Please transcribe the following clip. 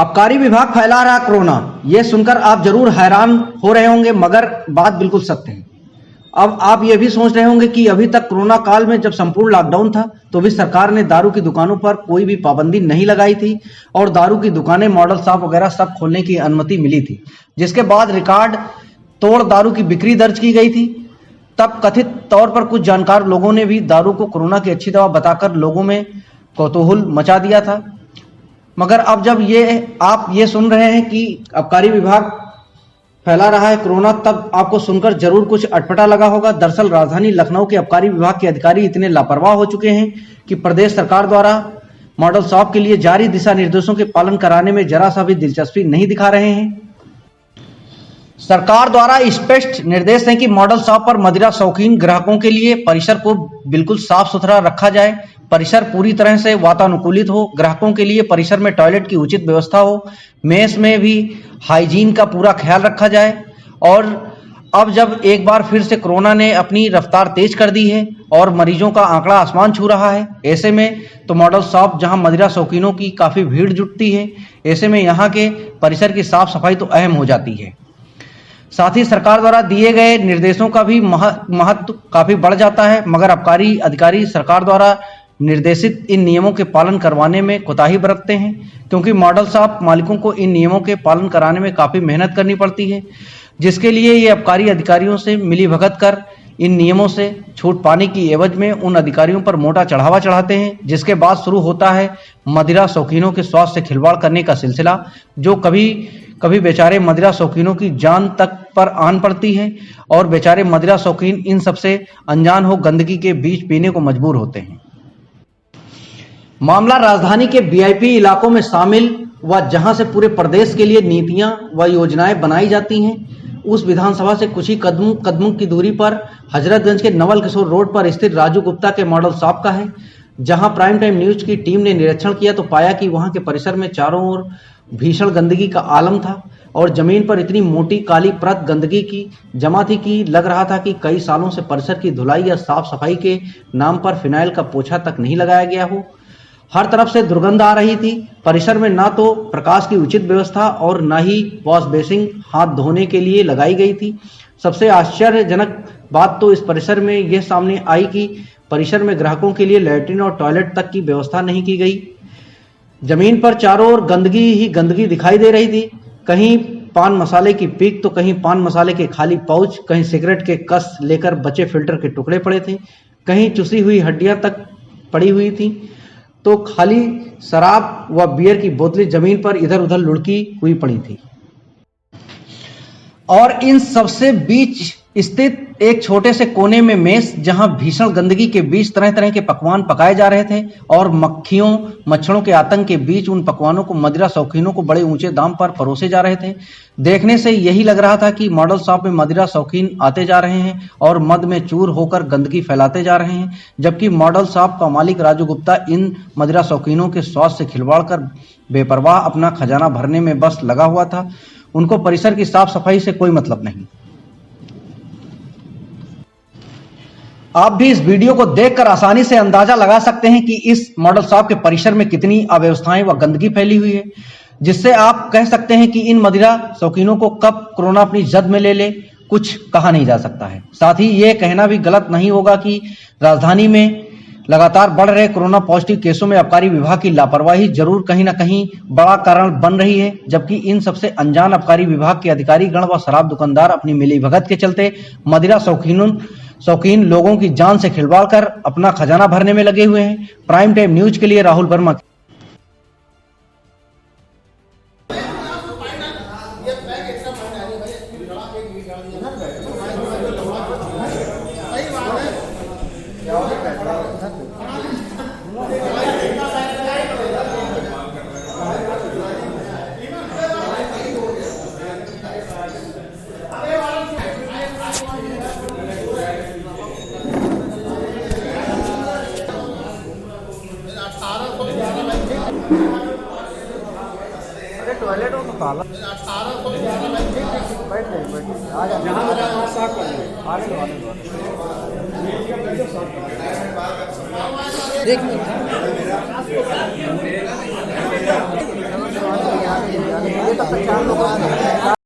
आबकारी विभाग फैला रहा कोरोना, ये सुनकर आप जरूर हैरान हो रहे होंगे, मगर बात बिल्कुल सत्य है। अब आप ये भी सोच रहे होंगे कि अभी तक कोरोना काल में जब संपूर्ण लॉकडाउन था तो भी सरकार ने दारू की दुकानों पर कोई भी पाबंदी नहीं लगाई थी और दारू की दुकानें, मॉडल शॉप वगैरह सब खोलने की अनुमति मिली थी, जिसके बाद रिकॉर्ड तोड़ दारू की बिक्री दर्ज की गई थी। तब कथित तौर पर कुछ जानकार लोगों ने भी दारू को कोरोना की अच्छी दवा बताकर लोगों में कौतूहल मचा दिया था। मगर अब जब आप ये सुन रहे हैं कि आबकारी विभाग फैला रहा है कोरोना, तब आपको सुनकर जरूर कुछ अटपटा लगा होगा। दरअसल राजधानी लखनऊ के आबकारी विभाग के अधिकारी इतने लापरवाह हो चुके हैं कि प्रदेश सरकार द्वारा मॉडल शॉप के लिए जारी दिशा निर्देशों के पालन कराने में जरा सा भी दिलचस्पी नहीं दिखा रहे हैं। सरकार द्वारा स्पष्ट निर्देश है कि मॉडल शॉप पर मदिरा शौकीन ग्राहकों के लिए परिसर को बिल्कुल साफ सुथरा रखा जाए, परिसर पूरी तरह से वातानुकूलित हो, ग्राहकों के लिए परिसर में टॉयलेट की उचित व्यवस्था हो, मेस में भी हाइजीन का पूरा ख्याल रखा जाए। और अब जब एक बार फिर से कोरोना ने अपनी रफ्तार तेज कर दी है और मरीजों का आंकड़ा आसमान छू रहा है, ऐसे में तो मॉडल शॉप जहां मदिरा शौकीनों की काफी भीड़ जुटती है, ऐसे में यहाँ के परिसर की साफ सफाई तो अहम हो जाती है। साथ ही सरकार द्वारा दिए गए निर्देशों का भी महत्व काफी बढ़ जाता है, मगर आबकारी अधिकारी सरकार द्वारा निर्देशित इन नियमों के पालन करवाने में कोताही बरतते हैं, क्योंकि मॉडल शॉप मालिकों को इन नियमों के पालन कराने में काफी मेहनत करनी पड़ती है, जिसके लिए ये आबकारी अधिकारियों से मिलीभगत कर इन नियमों से छूट पाने की एवज में उन अधिकारियों पर मोटा चढ़ावा चढ़ाते हैं, जिसके बाद शुरू होता है मदिरा शौकीनों के स्वास्थ्य से खिलवाड़ करने का सिलसिला, जो कभी कभी बेचारे मदिरा शौकीनों की जान तक पर आन पड़ती है और बेचारे मदिरा शौकीन इन सबसे अनजान हो गंदगी के बीच पीने को मजबूर होते हैं। मामला राजधानी के वीआईपी इलाकों में शामिल व जहां से पूरे प्रदेश के लिए नीतियां व योजनाएं बनाई जाती हैं, उस विधानसभा से कुछ ही कदमों की दूरी पर हजरतगंज के नवल किशोर रोड पर स्थित राजू गुप्ता के मॉडल शॉप का है, जहां प्राइम टाइम न्यूज की टीम ने निरीक्षण किया तो पाया कि वहां के परिसर में चारों ओर भीषण गंदगी का आलम था और जमीन पर इतनी मोटी काली परत गंदगी की जमा थी कि लग रहा था कि कई सालों से परिसर की धुलाई या साफ सफाई के नाम पर फिनाइल का पोछा तक नहीं लगाया गया हो। हर तरफ से दुर्गंध आ रही थी। परिसर में ना तो प्रकाश की उचित व्यवस्था और ना ही वॉश बेसिन हाथ धोने के लिए लगाई गई थी। सबसे आश्चर्यजनक बात तो इस परिसर में यह सामने आई कि परिसर में ग्राहकों के लिए लैट्रिन और टॉयलेट तक की व्यवस्था नहीं की गई। जमीन पर चारों ओर गंदगी ही गंदगी दिखाई दे रही थी। कहीं पान मसाले की पीक तो कहीं पान मसाले के खाली पाउच, कहीं सिगरेट के कस लेकर बचे फिल्टर के टुकड़े पड़े थे, कहीं चुसी हुई हड्डियां तक पड़ी हुई थी, तो खाली शराब व बियर की बोतलें जमीन पर इधर उधर लुढ़की हुई पड़ी थी। और इन सबसे बीच स्थित एक छोटे से कोने में मेस, जहां भीषण गंदगी के बीच तरह तरह के पकवान पकाए जा रहे थे और मक्खियों मच्छरों के आतंक के बीच उन पकवानों को मदिरा शौकीनों को बड़े ऊंचे दाम पर परोसे जा रहे थे। देखने से यही लग रहा था कि मॉडल शॉप में मदिरा शौकीन आते जा रहे हैं और मद में चूर होकर गंदगी फैलाते जा रहे हैं, जबकि मॉडल शॉप का मालिक राजू गुप्ता इन मदिरा शौकीनों के स्वास्थ्य से खिलवाड़ कर बेपरवाह अपना खजाना भरने में बस लगा हुआ था। उनको परिसर की साफ सफाई से कोई मतलब नहीं। आप भी इस वीडियो को देखकर आसानी से अंदाजा लगा सकते हैं कि इस मॉडल शॉप के परिसर में कितनी अव्यवस्थाएं व गंदगी फैली हुई है, जिससे आप कह सकते हैं कि इन मदिरा शौकीनों को कब कोरोना अपनी जद में ले कुछ कहा नहीं जा सकता है। साथ ही ये कहना भी गलत नहीं होगा कि राजधानी में लगातार बढ़ रहे कोरोना पॉजिटिव केसों में आबकारी विभाग की लापरवाही जरूर कहीं न कहीं बड़ा कारण बन रही है, जबकि इन सबसे अनजान आबकारी विभाग के अधिकारी गण व शराब दुकानदार अपनी मिलीभगत के चलते मदिरा शौकीन लोगों की जान से खिलवाड़ कर अपना खजाना भरने में लगे हुए हैं। प्राइम टाइम न्यूज के लिए राहुल वर्मा। अरे टॉयलेट हो तो ताला 1811 बैठ आ जा जहां साफ कर देख तब तक 4 लोगों